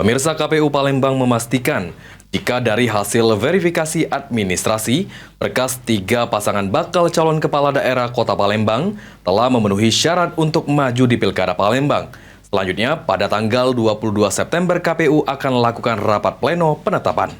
Pemirsa, KPU Palembang memastikan jika dari hasil verifikasi administrasi, berkas 3 pasangan bakal calon kepala daerah Kota Palembang telah memenuhi syarat untuk maju di Pilkada Palembang. Selanjutnya, pada tanggal 22 September KPU akan melakukan rapat pleno penetapan.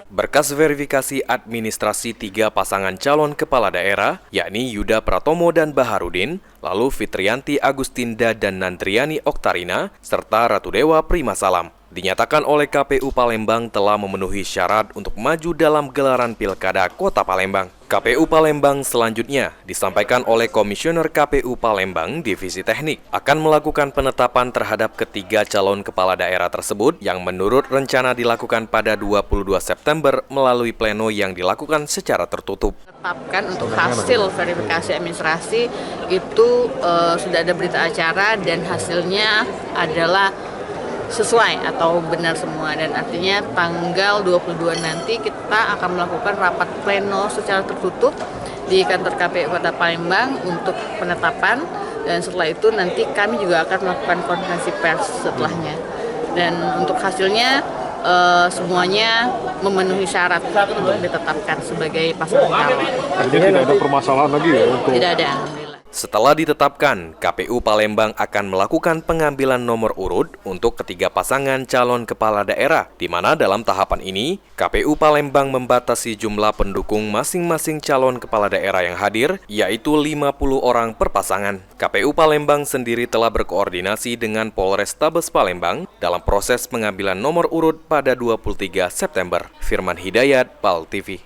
Berkas verifikasi administrasi 3 pasangan calon kepala daerah, yakni Yuda Pratomo dan Baharudin, lalu Fitrianti Agustinda dan Nandriani Oktarina, serta Ratu Dewa Primasalam, dinyatakan oleh KPU Palembang telah memenuhi syarat untuk maju dalam gelaran Pilkada Kota Palembang. KPU Palembang selanjutnya disampaikan oleh Komisioner KPU Palembang Divisi Teknik akan melakukan penetapan terhadap ketiga calon kepala daerah tersebut yang menurut rencana dilakukan pada 22 September melalui pleno yang dilakukan secara tertutup. Tetapkan untuk hasil verifikasi administrasi itu sudah ada berita acara dan hasilnya adalah sesuai atau benar semua, dan artinya tanggal 22 nanti kita akan melakukan rapat pleno secara tertutup di kantor KPU Kota Palembang untuk penetapan, dan setelah itu nanti kami juga akan melakukan konferensi pers setelahnya, dan untuk hasilnya semuanya memenuhi syarat untuk ditetapkan sebagai pasangan calon. Artinya tidak ada permasalahan lagi ya untuk... Tidak ada, alhamdulillah. Setelah ditetapkan, KPU Palembang akan melakukan pengambilan nomor urut untuk ketiga pasangan calon kepala daerah, di mana dalam tahapan ini, KPU Palembang membatasi jumlah pendukung masing-masing calon kepala daerah yang hadir, yaitu 50 orang per pasangan. KPU Palembang sendiri telah berkoordinasi dengan Polrestabes Palembang dalam proses pengambilan nomor urut pada 23 September. Firman Hidayat, PAL TV.